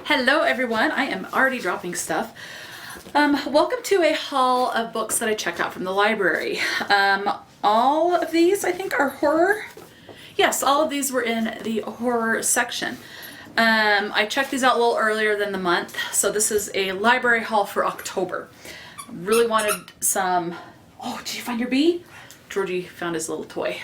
Hello everyone, I am already dropping stuff. Welcome to a haul of books that I checked out from the library. All of these I think are horror. Yes, all of these were in the horror section. I checked these out a little earlier than the month, so this is a library haul for October. Really wanted some... Oh, did you find your bee? Georgie found his little toy.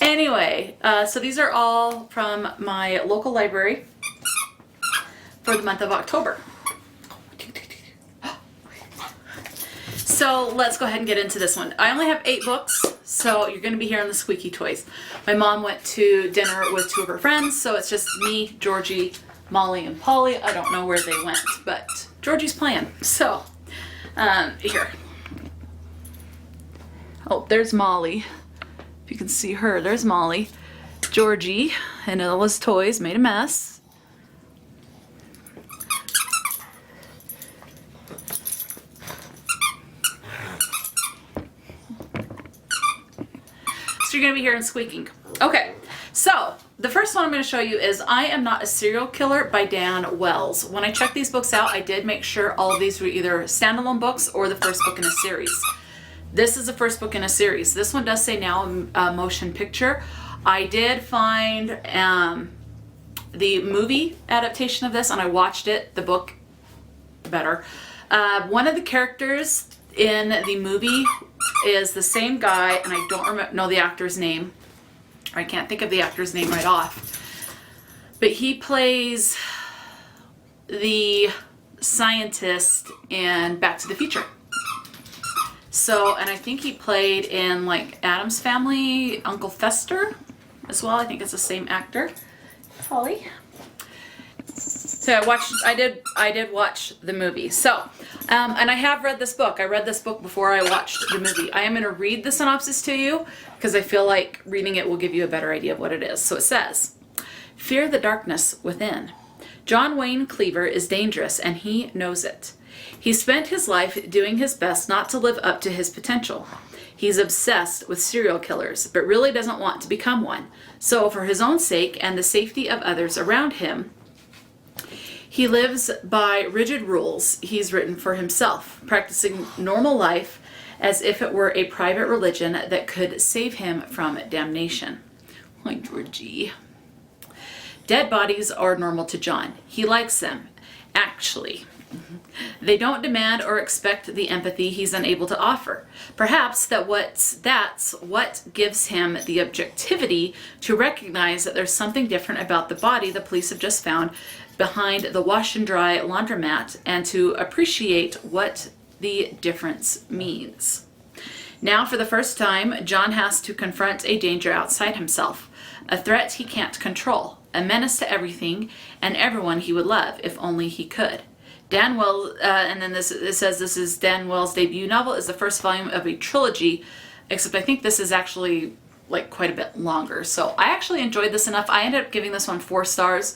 Anyway, so these are all from my local library for the month of October. So let's go ahead and get into this one. I only have 8 books, so you're going to be hearing the squeaky toys. My mom went to dinner with 2 of her friends, so it's just me, Georgie, Molly, and Polly. I don't know where they went, but Georgie's playing. So, here. Oh, there's Molly. If you can see her, there's Molly. Georgie and Ella's toys made a mess. So you're going to be hearing squeaking. Okay, so the first one I'm going to show you is I Am Not a Serial Killer by Dan Wells. When I checked these books out, I did make sure all of these were either standalone books or the first book in a series. This is the first book in a series. This one does say now a motion picture. I did find the movie adaptation of this, and I watched it, the book better. One of the characters in the movie is the same guy, and I don't know the actor's name. I can't think of the actor's name right off. But he plays the scientist in Back to the Future. So, and I think he played in like Addams Family, Uncle Fester as well. I think it's the same actor. Holly. So I did watch the movie. So, and I have read this book. I read this book before I watched the movie. I am going to read the synopsis to you because I feel like reading it will give you a better idea of what it is. So it says, "Fear the darkness within. John Wayne Cleaver is dangerous and he knows it. He spent his life doing his best not to live up to his potential. He's obsessed with serial killers, but really doesn't want to become one. So for his own sake and the safety of others around him, he lives by rigid rules he's written for himself, practicing normal life as if it were a private religion that could save him from damnation." Oh, Georgie. "Dead bodies are normal to John. He likes them, actually. They don't demand or expect the empathy he's unable to offer. Perhaps that's what gives him the objectivity to recognize that there's something different about the body the police have just found behind the wash and dry laundromat, and to appreciate what the difference means. Now, for the first time, John has to confront a danger outside himself, a threat he can't control, a menace to everything and everyone he would love if only he could. Dan Wells, and then it says this is Dan Wells' debut novel, is the first volume of a trilogy, except I think this is actually like quite a bit longer. So I actually enjoyed this enough. I ended up giving this one 4 stars.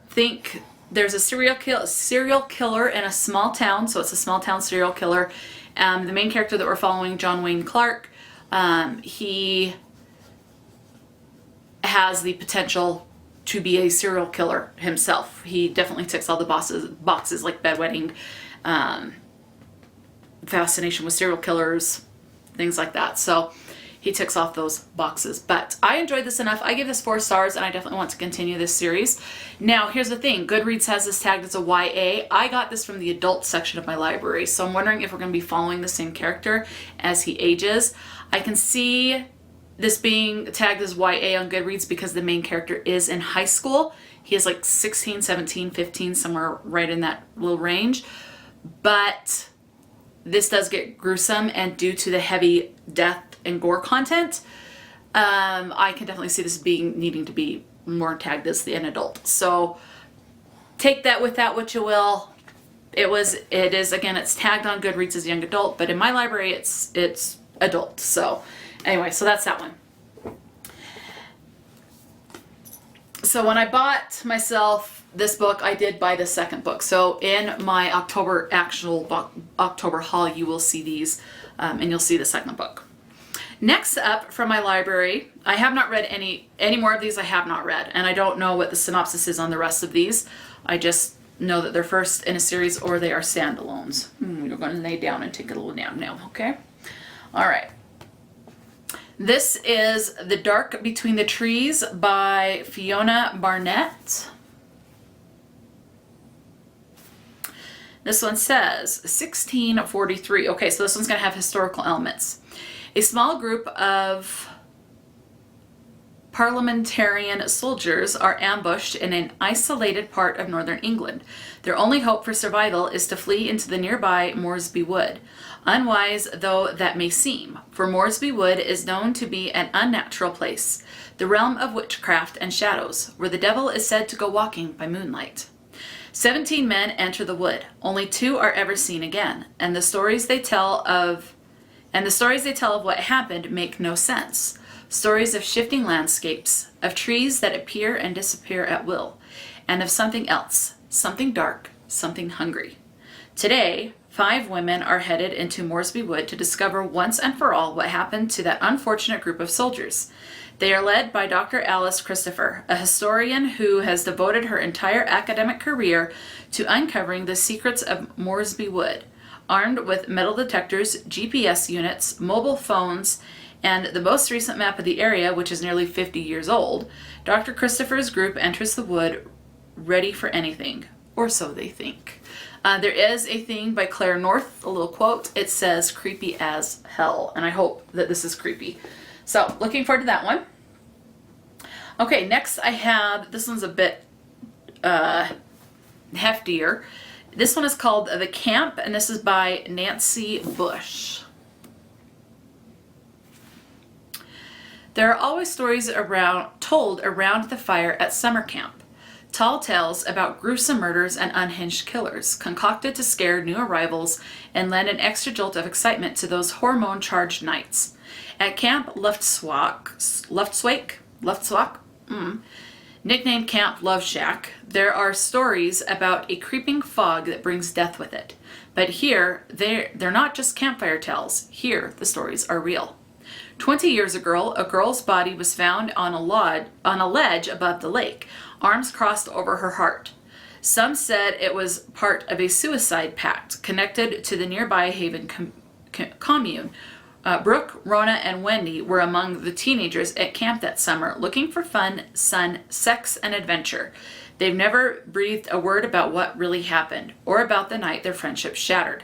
Think there's a serial killer in a small town, so it's a small town serial killer. The main character that we're following, John Wayne Clark, he has the potential to be a serial killer himself. He definitely ticks all the boxes like bedwetting, fascination with serial killers, things like that. So he ticks off those boxes. But I enjoyed this enough. I give this 4 stars, and I definitely want to continue this series. Now, here's the thing. Goodreads has this tagged as a YA. I got this from the adult section of my library, so I'm wondering if we're going to be following the same character as he ages. I can see this being tagged as YA on Goodreads because the main character is in high school. He is like 16, 17, 15, somewhere right in that little range. But this does get gruesome, and due to the heavy death and gore content, I can definitely see this needing to be more tagged as an adult. So take that with that what you will. It is again, it's tagged on Goodreads as young adult, but in my library it's adult. So anyway, so that's that one. So when I bought myself this book, I did buy the second book. So in my October haul, you will see these, and you'll see the second book. Next up from my library, I have not read any more of these. I have not read, and I don't know what the synopsis is on the rest of these. I just know that they're first in a series or they are standalones. We're going to lay down and take a little nap now, okay? All right. This is The Dark Between the Trees by Fiona Barnett. This one says 1643. Okay, so this one's going to have historical elements. A small group of parliamentarian soldiers are ambushed in an isolated part of northern England. Their only hope for survival is to flee into the nearby Moresby Wood. Unwise though that may seem, for Moresby Wood is known to be an unnatural place, the realm of witchcraft and shadows, where the devil is said to go walking by moonlight. 17 men enter the wood. Only 2 are ever seen again, and the stories they tell of what happened make no sense. Stories of shifting landscapes, of trees that appear and disappear at will, and of something else, something dark, something hungry. Today, 5 women are headed into Moresby Wood to discover once and for all what happened to that unfortunate group of soldiers. They are led by Dr. Alice Christopher, a historian who has devoted her entire academic career to uncovering the secrets of Moresby Wood. Armed with metal detectors, GPS units, mobile phones, and the most recent map of the area, which is nearly 50 years old, Dr. Christopher's group enters the wood ready for anything, or so they think. There is a thing by Claire North, a little quote. It says, creepy as hell, and I hope that this is creepy. So, looking forward to that one. Okay, next I have, this one's a bit heftier. This one is called The Camp, and this is by Nancy Bush. There are always stories told around the fire at summer camp. Tall tales about gruesome murders and unhinged killers, concocted to scare new arrivals and lend an extra jolt of excitement to those hormone-charged nights. At Camp Luftswak, nicknamed Camp Love Shack, there are stories about a creeping fog that brings death with it. But here, they're not just campfire tales. Here, the stories are real. 20 years ago, a girl's body was found on a ledge above the lake, arms crossed over her heart. Some said it was part of a suicide pact connected to the nearby Haven commune. Brooke, Rona, and Wendy were among the teenagers at camp that summer looking for fun, sun, sex, and adventure. They've never breathed a word about what really happened or about the night their friendship shattered.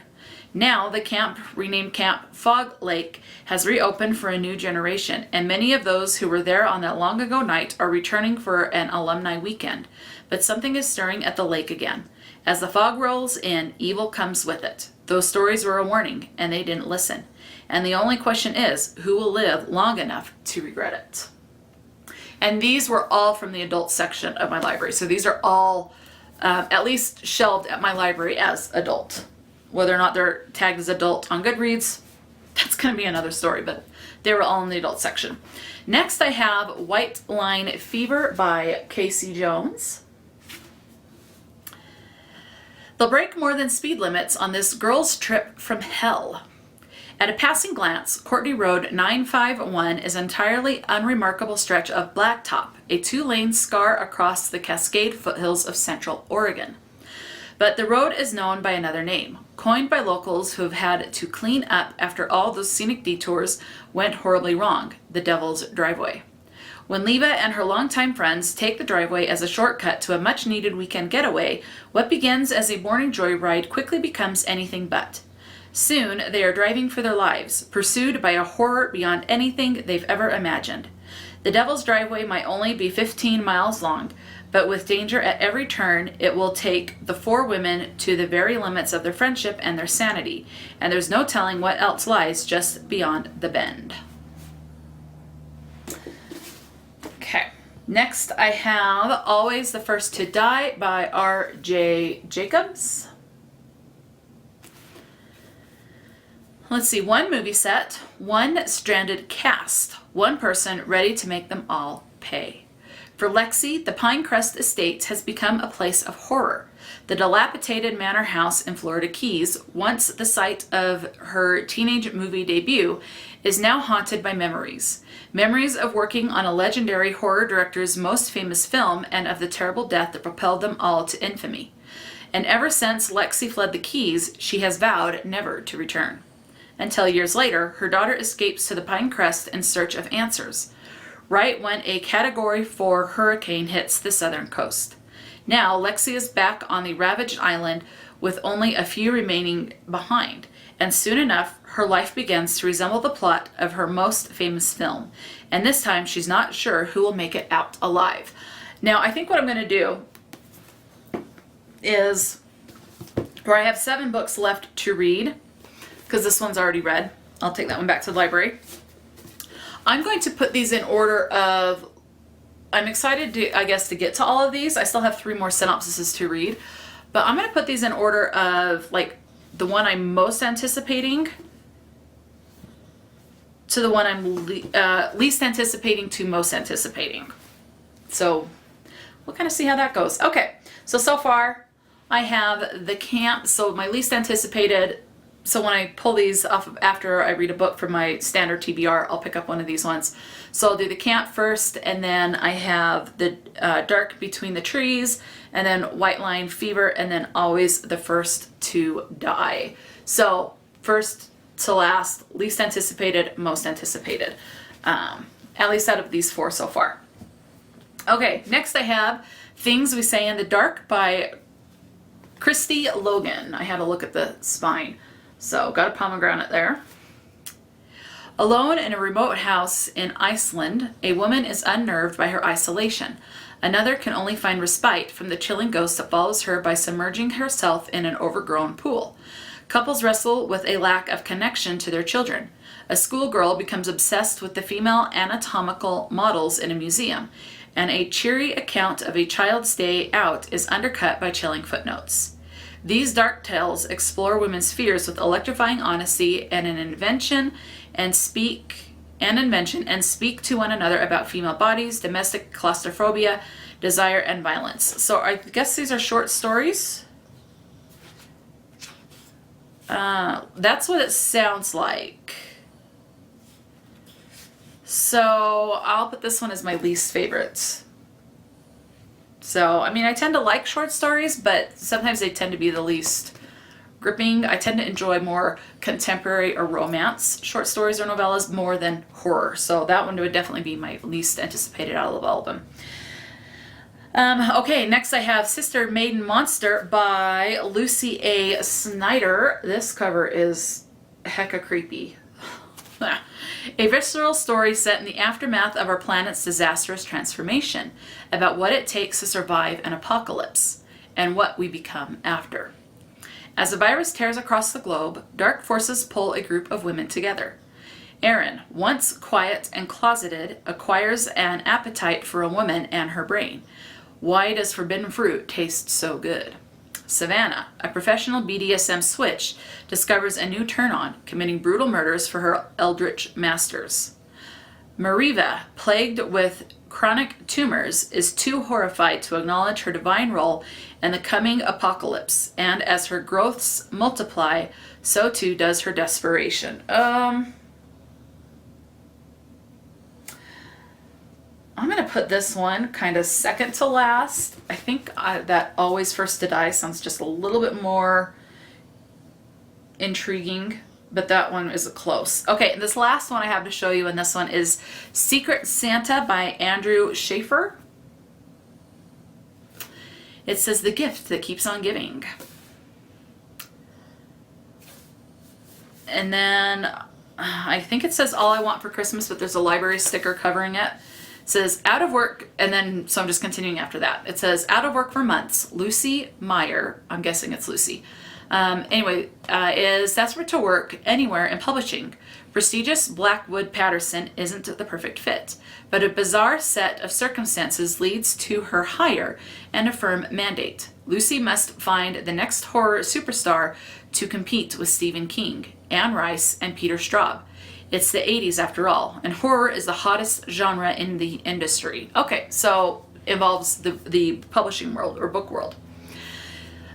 Now, the camp, renamed Camp Fog Lake, has reopened for a new generation, and many of those who were there on that long ago night are returning for an alumni weekend. But something is stirring at the lake again. As the fog rolls in, evil comes with it. Those stories were a warning, and they didn't listen. And the only question is, who will live long enough to regret it? And these were all from the adult section of my library. So these are all at least shelved at my library as adult. Whether or not they're tagged as adult on Goodreads, that's going to be another story, but they were all in the adult section. Next, I have White Line Fever by Casey Jones. They'll break more than speed limits on this girl's trip from hell. At a passing glance, Courtney Road 951 is an entirely unremarkable stretch of blacktop, a 2-lane scar across the Cascade foothills of Central Oregon. But the road is known by another name, coined by locals who have had to clean up after all those scenic detours went horribly wrong, the Devil's Driveway. When Leva and her longtime friends take the driveway as a shortcut to a much-needed weekend getaway, what begins as a morning joyride quickly becomes anything but. Soon, they are driving for their lives, pursued by a horror beyond anything they've ever imagined. The Devil's Driveway might only be 15 miles long, but with danger at every turn, it will take the 4 women to the very limits of their friendship and their sanity, and there's no telling what else lies just beyond the bend. Okay, next I have Always the First to Die by R.J. Jacobs. Let's see, 1 movie set, 1 stranded cast, 1 person ready to make them all pay. For Lexi, the Pinecrest Estates has become a place of horror. The dilapidated manor house in Florida Keys, once the site of her teenage movie debut, is now haunted by memories. Memories of working on a legendary horror director's most famous film and of the terrible death that propelled them all to infamy. And ever since Lexi fled the Keys, she has vowed never to return. Until years later, her daughter escapes to the Pinecrest in search of answers, right when a Category 4 hurricane hits the southern coast. Now, Lexi is back on the ravaged island with only a few remaining behind, and soon enough, her life begins to resemble the plot of her most famous film. And this time, she's not sure who will make it out alive. Now, I think what I'm going to do is, where I have 7 books left to read, because this one's already read, I'll take that one back to the library. I'm going to put these in order of, I'm excited to, I guess, to get to all of these. I still have 3 more synopsises to read, but I'm going to put these in order of like the one I'm most anticipating to the one I'm least anticipating to most anticipating. So we'll kind of see how that goes. Okay, so far I have the camp, so my least anticipated. So when I pull these off of after I read a book from my standard TBR, I'll pick up one of these ones. So I'll do the camp first, and then I have the Dark Between the Trees, and then White Line Fever, and then Always the First to Die. So first to last, least anticipated, most anticipated. At least out of these 4 so far. Okay, next I have Things We Say in the Dark by Christy Logan. I had a look at the spine. So, got a pomegranate there. Alone in a remote house in Iceland, a woman is unnerved by her isolation. Another can only find respite from the chilling ghost that follows her by submerging herself in an overgrown pool. Couples wrestle with a lack of connection to their children. A schoolgirl becomes obsessed with the female anatomical models in a museum, and a cheery account of a child's day out is undercut by chilling footnotes. These dark tales explore women's fears with electrifying honesty and an invention and speak to one another about female bodies, domestic claustrophobia, desire, and violence. So I guess these are short stories. That's what it sounds like. So I'll put this one as my least favorite. So, I mean, I tend to like short stories, but sometimes they tend to be the least gripping. I tend to enjoy more contemporary or romance short stories or novellas more than horror. So that one would definitely be my least anticipated out of all of them. Okay, next I have Sister Maiden Monster by Lucy A. Snyder. This cover is hecka creepy. A visceral story set in the aftermath of our planet's disastrous transformation, about what it takes to survive an apocalypse, and what we become after. As the virus tears across the globe, dark forces pull a group of women together. Erin, once quiet and closeted, acquires an appetite for a woman and her brain. Why does forbidden fruit taste so good? Savannah, a professional BDSM switch, discovers a new turn-on, committing brutal murders for her eldritch masters. Mariva, plagued with chronic tumors, is too horrified to acknowledge her divine role in the coming apocalypse, and as her growths multiply, so too does her desperation. I'm going to put this one kind of second to last. I think that Always First to Die sounds just a little bit more intriguing, but that one is close. Okay, this last one I have to show you, and this one is Secret Santa by Andrew Schaefer. It says, the gift that keeps on giving. And then I think it says All I Want for Christmas, but there's a library sticker covering it. It says, out of work, and then, so I'm just continuing after that. It says, out of work for months, Lucy Meyer, I'm guessing it's Lucy, is desperate to work anywhere in publishing. Prestigious Blackwood Patterson isn't the perfect fit, but a bizarre set of circumstances leads to her hire and a firm mandate. Lucy must find the next horror superstar to compete with Stephen King, Anne Rice, and Peter Straub. It's the 80s after all, and horror is the hottest genre in the industry. Okay, so involves the publishing world or book world.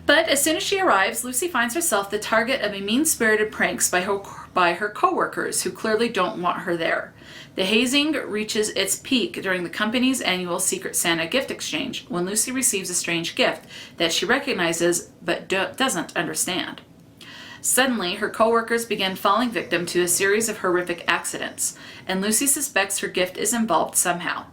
But as soon as she arrives, Lucy finds herself the target of a mean-spirited pranks by her co-workers who clearly don't want her there. The hazing reaches its peak during the company's annual Secret Santa gift exchange, when Lucy receives a strange gift that she recognizes but doesn't understand. Suddenly, her co-workers begin falling victim to a series of horrific accidents, and Lucy suspects her gift is involved somehow.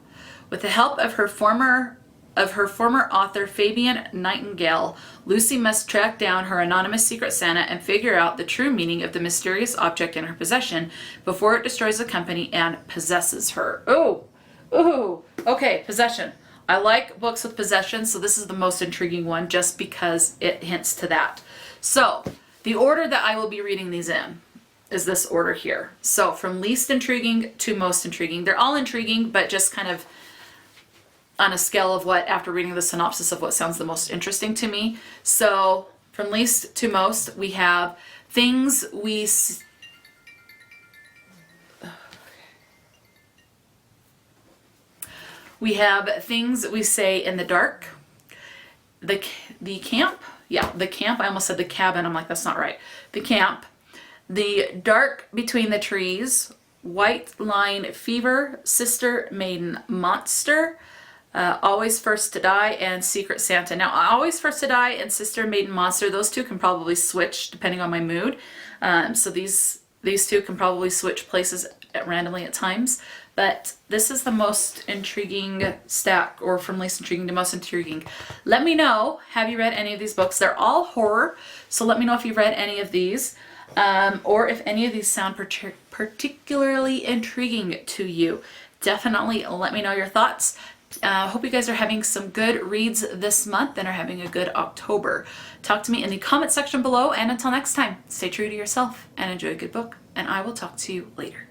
With the help of her former author Fabian Nightingale, Lucy must track down her anonymous Secret Santa and figure out the true meaning of the mysterious object in her possession before it destroys the company and possesses her. Ooh, okay, possession. I like books with possession, so this is the most intriguing one just because it hints to that. So, the order that I will be reading these in is this order here. So, from least intriguing to most intriguing. They're all intriguing, but just kind of on a scale of what, after reading the synopsis, of what sounds the most interesting to me. So from least to most, we have things we say in the dark, the camp, the camp, I almost said the cabin, I'm like, that's not right, the camp, the dark between the trees, white line fever, sister maiden monster, Always First to Die, and Secret Santa. Now, Always First to Die and Sister Maiden Monster, those two can probably switch depending on my mood. So these two can probably switch places randomly at times. But this is the most intriguing stack, or from least intriguing to most intriguing. Let me know, have you read any of these books? They're all horror, so let me know if you've read any of these, or if any of these sound particularly intriguing to you. Definitely let me know your thoughts. Hope you guys are having some good reads this month and are having a good October. Talk to me in the comment section below, and until next time, stay true to yourself and enjoy a good book, and I will talk to you later.